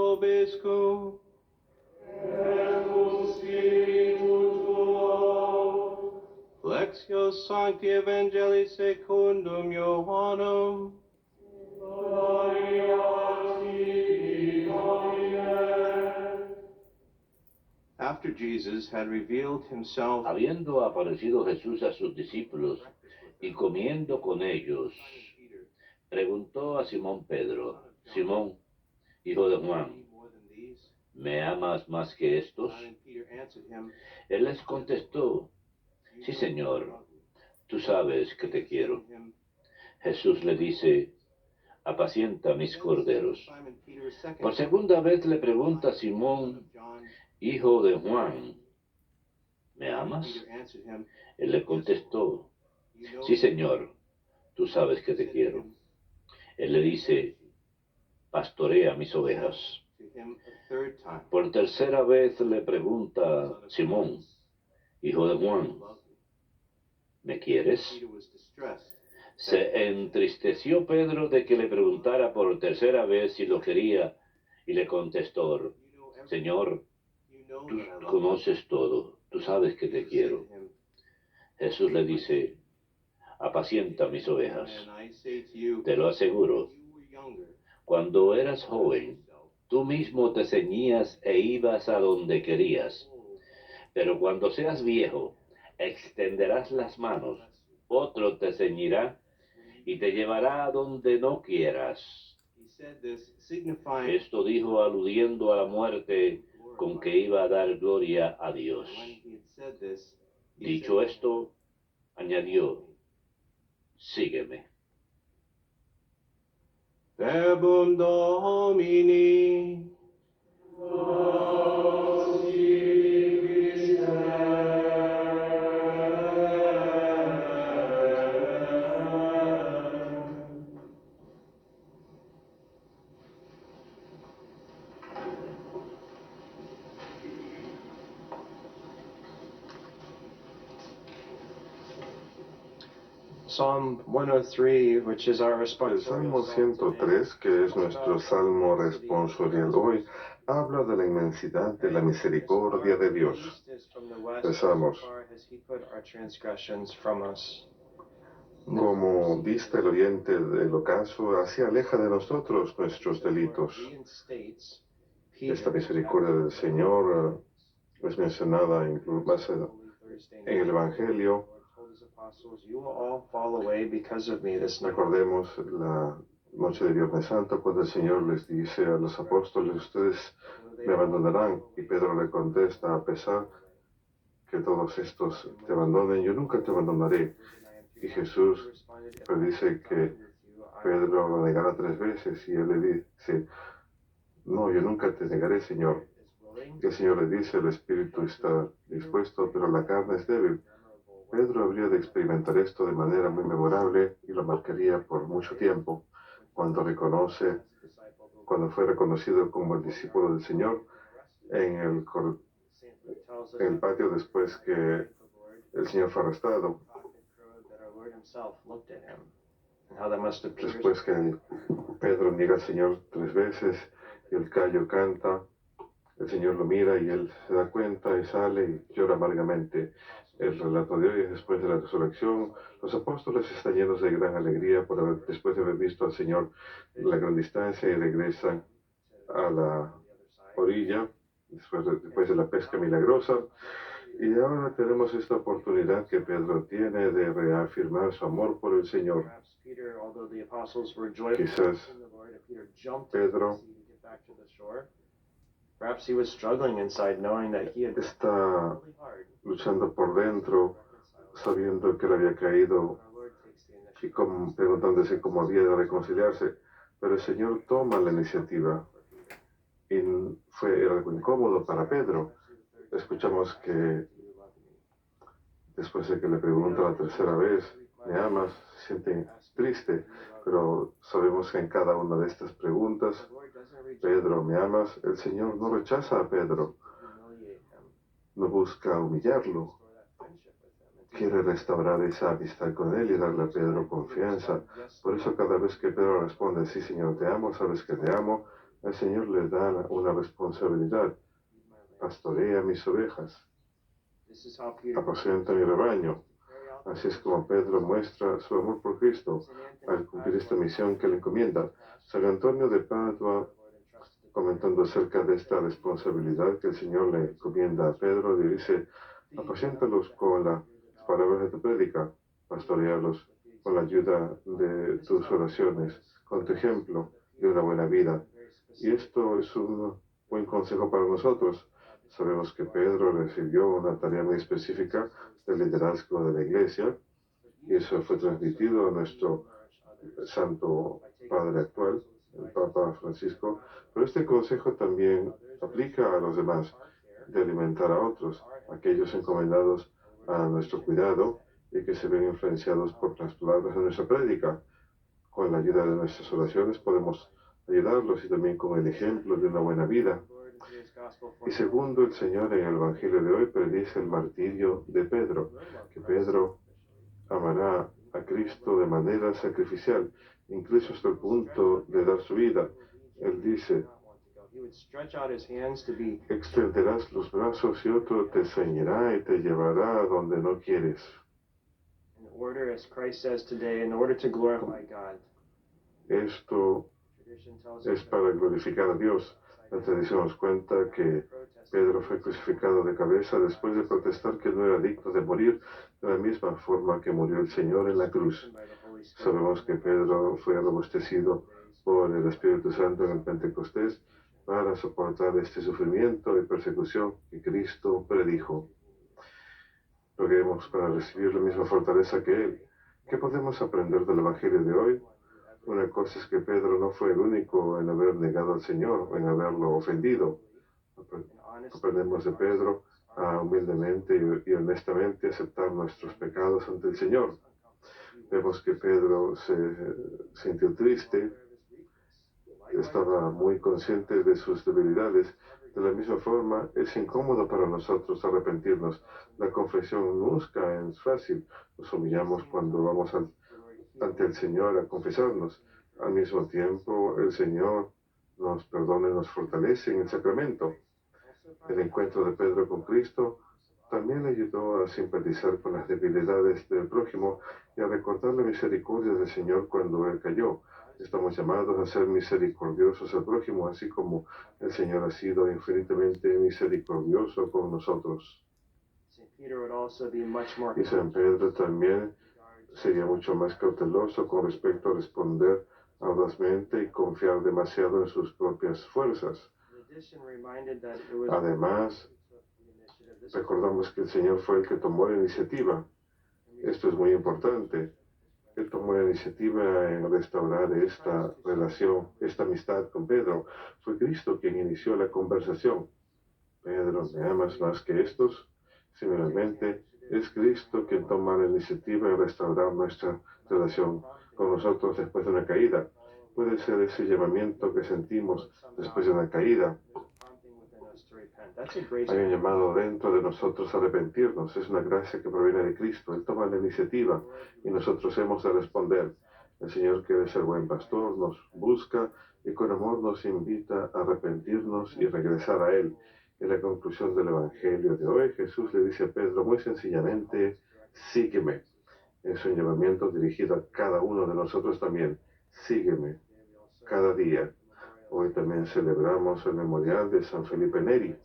vobiscum. Et cum spiritu tuo. Lectio Sancti Evangelii secundum Ioannem. Gloria tibi, Domine. After Jesus had revealed himself, Habiendo aparecido Jesús a sus discípulos y comiendo con ellos, preguntó a Simón Pedro: Simón, hijo de Juan, ¿me amas más que estos? Él les contestó: Sí, Señor, tú sabes que te quiero. Jesús le dice: apacienta mis corderos. Por segunda vez le pregunta a Simón, hijo de Juan: ¿me amas? Él le contestó: sí, Señor, tú sabes que te quiero. Él le dice: pastorea mis ovejas. Por tercera vez le pregunta: Simón, hijo de Juan, ¿me quieres? Se entristeció Pedro de que le preguntara por tercera vez si lo quería, y le contestó: Señor, tú conoces todo, tú sabes que te quiero. Jesús le dice: apacienta mis ovejas. Te lo aseguro, cuando eras joven, tú mismo te ceñías e ibas a donde querías. Pero cuando seas viejo, extenderás las manos, otro te ceñirá y te llevará a donde no quieras. Esto dijo aludiendo a la muerte con que iba a dar gloria a Dios. Dicho esto, añadió: sígueme. Verbum Domini. Psalm 103, which is our El responsorial Salmo psalm today, 103, que es nuestro salmo responsorial hoy, habla de la inmensidad de la misericordia de Dios. Rezamos: como dista el oriente del ocaso, así aleja de nosotros nuestros delitos. Esta misericordia del Señor es mencionada más en el Evangelio. Recordemos la noche de Viernes Santo, cuando el Señor les dice a los apóstoles: ustedes me abandonarán. Y Pedro le contesta: a pesar que todos estos te abandonen, yo nunca te abandonaré. Y Jesús le dice que Pedro lo negará 3 veces, y él le dice: no, yo nunca te negaré, Señor. Y el Señor le dice: el espíritu está dispuesto, pero la carne es débil. Pedro habría de experimentar esto de manera muy memorable y lo marcaría por mucho tiempo, cuando fue reconocido como el discípulo del Señor en el patio después que el Señor fue arrestado. Después que Pedro niega al Señor 3 veces y el gallo canta, el Señor lo mira y él se da cuenta y sale y llora amargamente. El relato de hoy es después de la resurrección. Los apóstoles están llenos de gran alegría después de haber visto al Señor en la gran distancia, y regresan a la orilla después de la pesca milagrosa. Y ahora tenemos esta oportunidad que Pedro tiene de reafirmar su amor por el Señor. Quizás Pedro está luchando por dentro, sabiendo que él había caído y preguntándose cómo había de reconciliarse. Pero el Señor toma la iniciativa y fue algo incómodo para Pedro. Escuchamos que después de que le pregunta la tercera vez: ¿me amas?, se siente triste, pero sabemos que en cada una de estas preguntas: Pedro, ¿me amas?, el Señor no rechaza a Pedro, no busca humillarlo, quiere restaurar esa amistad con él y darle a Pedro confianza. Por eso cada vez que Pedro responde: sí, Señor, te amo, sabes que te amo, el Señor le da una responsabilidad. Pastorea mis ovejas, apacenta mi rebaño. Así es como Pedro muestra su amor por Cristo al cumplir esta misión que le encomienda. San Antonio de Padua, comentando acerca de esta responsabilidad que el Señor le encomienda a Pedro, le dice: apaciéntalos con las palabras de tu prédica, pastorealos con la ayuda de tus oraciones, con tu ejemplo de una buena vida. Y esto es un buen consejo para nosotros. Sabemos que Pedro recibió una tarea muy específica del liderazgo de la iglesia, y eso fue transmitido a nuestro Santo Padre actual, el Papa Francisco, pero este consejo también aplica a los demás, de alimentar a otros, aquellos encomendados a nuestro cuidado y que se ven influenciados por las palabras de nuestra prédica. Con la ayuda de nuestras oraciones podemos ayudarlos, y también con el ejemplo de una buena vida. Y segundo, el Señor en el Evangelio de hoy predice el martirio de Pedro, que Pedro amará a Cristo de manera sacrificial, incluso hasta el punto de dar su vida. Él dice: extenderás los brazos y otro te ceñirá y te llevará a donde no quieres. Esto es para glorificar a Dios. La tradición nos cuenta que Pedro fue crucificado de cabeza después de protestar que no era digno de morir de la misma forma que murió el Señor en la cruz. Sabemos que Pedro fue robustecido por el Espíritu Santo en el Pentecostés para soportar este sufrimiento y persecución que Cristo predijo. Roguemos para recibir la misma fortaleza que Él. ¿Qué podemos aprender del Evangelio de hoy? Una cosa es que Pedro no fue el único en haber negado al Señor, en haberlo ofendido. Aprendemos de Pedro a humildemente y honestamente aceptar nuestros pecados ante el Señor. Vemos que Pedro se sintió triste, estaba muy consciente de sus debilidades. De la misma forma, es incómodo para nosotros arrepentirnos. La confesión nunca es fácil. Nos humillamos cuando vamos ante el Señor a confesarnos. Al mismo tiempo, el Señor nos perdona y nos fortalece en el sacramento. El encuentro de Pedro con Cristo también le ayudó a simpatizar con las debilidades del prójimo y a recordar la misericordia del Señor cuando él cayó. Estamos llamados a ser misericordiosos al prójimo, así como el Señor ha sido infinitamente misericordioso con nosotros. Y San Pedro también sería mucho más cauteloso con respecto a responder audazmente y confiar demasiado en sus propias fuerzas. Además, recordamos que el Señor fue el que tomó la iniciativa. Esto es muy importante. Él tomó la iniciativa en restaurar esta relación, esta amistad con Pedro. Fue Cristo quien inició la conversación. Pedro, ¿me amas más que estos? Similarmente, es Cristo quien toma la iniciativa en restaurar nuestra relación con nosotros después de una caída. Puede ser ese llamamiento que sentimos después de una caída. Hay un llamado dentro de nosotros a arrepentirnos. Es una gracia que proviene de Cristo. Él toma la iniciativa y nosotros hemos de responder. El Señor, que es el buen pastor, nos busca y con amor nos invita a arrepentirnos y regresar a Él. En la conclusión del Evangelio de hoy, Jesús le dice a Pedro muy sencillamente: sígueme. Es un llamamiento dirigido a cada uno de nosotros también. Sígueme cada día. Hoy también celebramos el memorial de San Felipe Neri,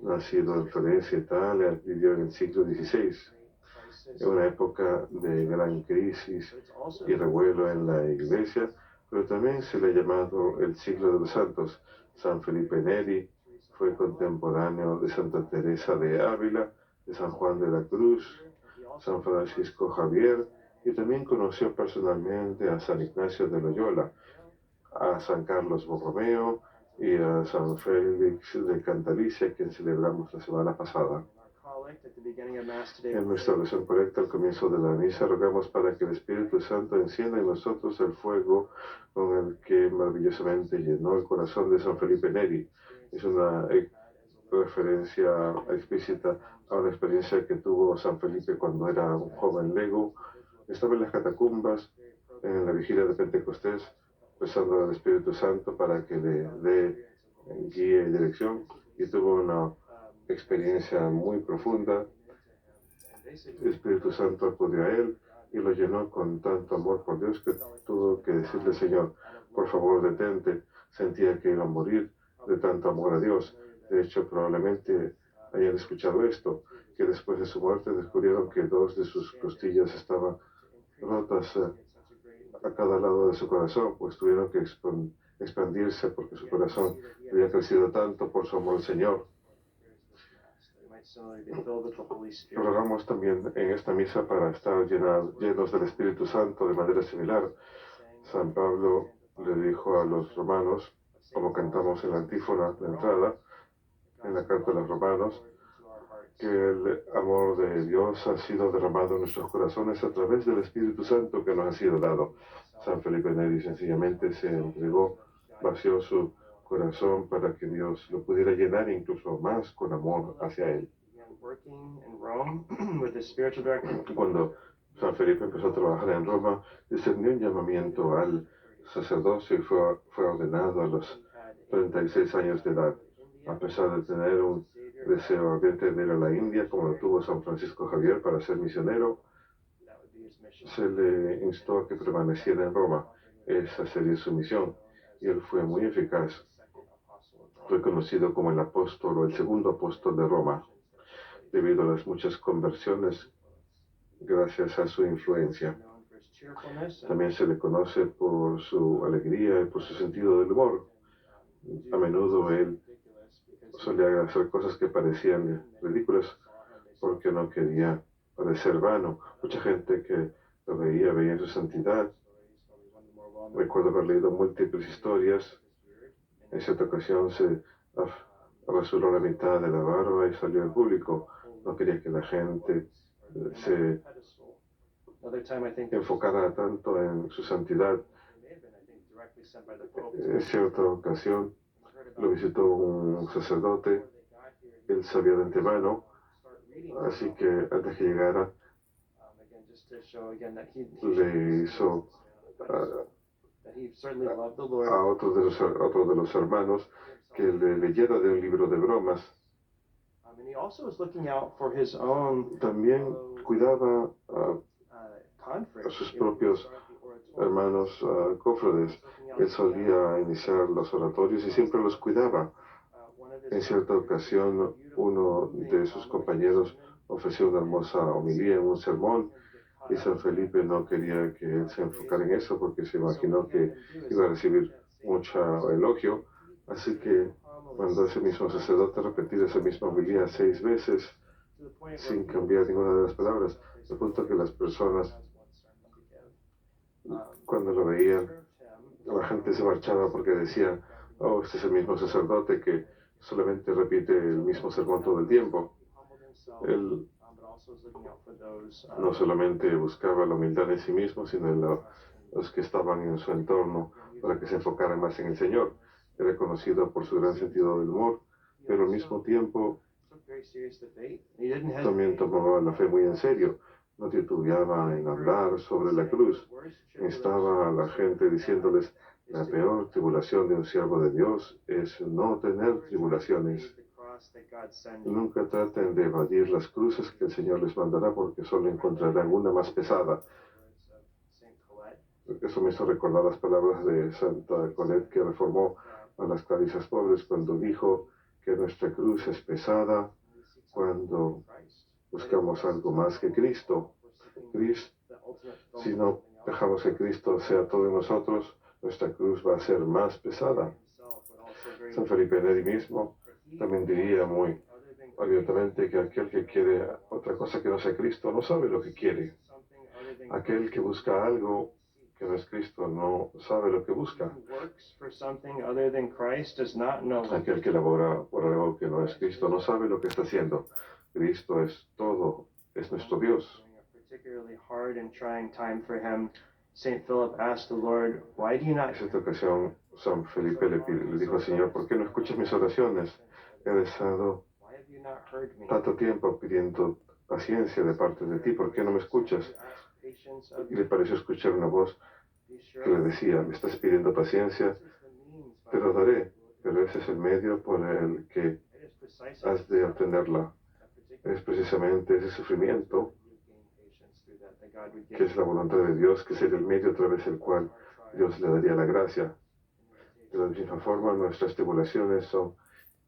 nacido en Florencia, Italia, vivió en el siglo XVI, en una época de gran crisis y revuelo en la Iglesia, pero también se le ha llamado el siglo de los santos. San Felipe Neri fue contemporáneo de Santa Teresa de Ávila, de San Juan de la Cruz, San Francisco Javier, y también conoció personalmente a San Ignacio de Loyola, a San Carlos Borromeo y a San Félix de Cantalicia, quien celebramos la semana pasada. En nuestra oración colecta al comienzo de la misa rogamos para que el Espíritu Santo encienda en nosotros el fuego con el que maravillosamente llenó el corazón de San Felipe Neri. Es una referencia explícita a una experiencia que tuvo San Felipe cuando era un joven lego. Estaba en las catacumbas en la vigilia de Pentecostés rezando al Espíritu Santo para que le dé guía y dirección, y tuvo una experiencia muy profunda. El Espíritu Santo acudió a él y lo llenó con tanto amor por Dios que tuvo que decirle: Señor, por favor, detente. Sentía que iba a morir de tanto amor a Dios. De hecho, probablemente hayan escuchado esto, que después de su muerte descubrieron que dos de sus costillas estaban rotas a cada lado de su corazón, pues tuvieron que expandirse porque su corazón había crecido tanto por su amor al Señor. Rogamos también en esta misa para estar llenos del Espíritu Santo de manera similar. San Pablo le dijo a los romanos, como cantamos en la antífona de entrada, en la carta de los romanos, que el amor de Dios ha sido derramado en nuestros corazones a través del Espíritu Santo que nos ha sido dado. San Felipe Neri sencillamente se entregó, vació su corazón para que Dios lo pudiera llenar incluso más con amor hacia él. Cuando San Felipe empezó a trabajar en Roma, discernió un llamamiento al sacerdocio y fue ordenado a los 36 años de edad. A pesar de tener un deseo ardiente de ir a la India, como lo tuvo San Francisco Javier para ser misionero, se le instó a que permaneciera en Roma. Esa sería su misión, y él fue muy eficaz. Fue conocido como el apóstol o el segundo apóstol de Roma, debido a las muchas conversiones gracias a su influencia. También se le conoce por su alegría y por su sentido del humor. A menudo él solía hacer cosas que parecían ridículas porque no quería parecer vano. Mucha gente que lo veía su santidad. Recuerdo haber leído múltiples historias. En cierta ocasión se rasuró la mitad de la barba y salió al público. No quería que la gente se enfocara tanto en su santidad. En cierta ocasión lo visitó un sacerdote. Él sabía de antemano, así que antes que llegara le hizo a otro de los hermanos que le leyera de un libro de bromas. También cuidaba a sus propios hermanos cofrades. Él solía iniciar los oratorios y siempre los cuidaba. En cierta ocasión, uno de sus compañeros ofreció una hermosa homilía en un sermón, y San Felipe no quería que él se enfocara en eso porque se imaginó que iba a recibir mucho elogio. Así que mandó a ese mismo sacerdote a repetir esa misma homilía 6 veces sin cambiar ninguna de las palabras, de punto que las personas, cuando lo veían, la gente se marchaba porque decían: oh, este es el mismo sacerdote que solamente repite el mismo sermón todo el tiempo. Él no solamente buscaba la humildad en sí mismo, sino en los que estaban en su entorno, para que se enfocaran más en el Señor. Era conocido por su gran sentido del humor, pero al mismo tiempo también tomaba la fe muy en serio. No titubeaba en hablar sobre la cruz. Instaba a la gente diciéndoles: la peor tribulación de un siervo de Dios es no tener tribulaciones. Nunca traten de evadir las cruces que el Señor les mandará, porque solo encontrarán una más pesada. Eso me hizo recordar las palabras de Santa Colette, que reformó a las clarisas pobres cuando dijo que nuestra cruz es pesada cuando buscamos algo más que Cristo. Si no dejamos que Cristo sea todo en nosotros, nuestra cruz va a ser más pesada. San Felipe Neri mismo también diría muy abiertamente que aquel que quiere otra cosa que no sea Cristo no sabe lo que quiere. Aquel que busca algo que no es Cristo no sabe lo que busca. Aquel que labora por algo que no es Cristo no sabe lo que está haciendo. Cristo es todo, es nuestro Dios. En esta ocasión, San Felipe le dijo al Señor: ¿por qué no escuchas mis oraciones? He rezado tanto tiempo pidiendo paciencia de parte de ti, ¿por qué no me escuchas? Y le pareció escuchar una voz que le decía, me estás pidiendo paciencia, te lo daré, pero ese es el medio por el que has de obtenerla. Es precisamente ese sufrimiento que es la voluntad de Dios, que sería el medio a través del cual Dios le daría la gracia. De la misma forma, nuestras tribulaciones son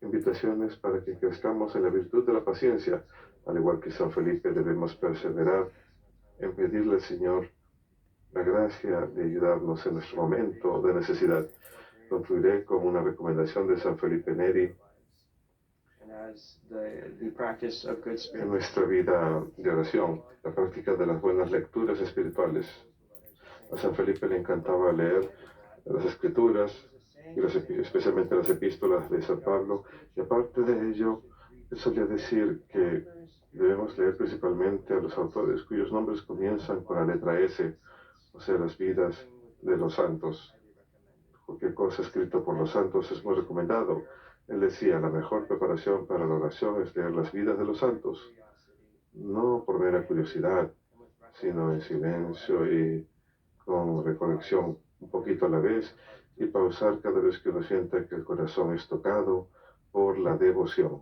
invitaciones para que crezcamos en la virtud de la paciencia. Al igual que San Felipe, debemos perseverar en pedirle al Señor la gracia de ayudarnos en nuestro momento de necesidad. Concluiré con una recomendación de San Felipe Neri en nuestra vida de oración, la práctica de las buenas lecturas espirituales. A San Felipe le encantaba leer las escrituras, y especialmente las epístolas de San Pablo, y aparte de ello, él solía decir que debemos leer principalmente a los autores cuyos nombres comienzan con la letra S, o sea, las vidas de los santos. Cualquier cosa escrita por los santos es muy recomendado. Él decía, la mejor preparación para la oración es leer las vidas de los santos, no por mera curiosidad, sino en silencio y con reconexión un poquito a la vez, y pausar cada vez que uno sienta que el corazón es tocado por la devoción.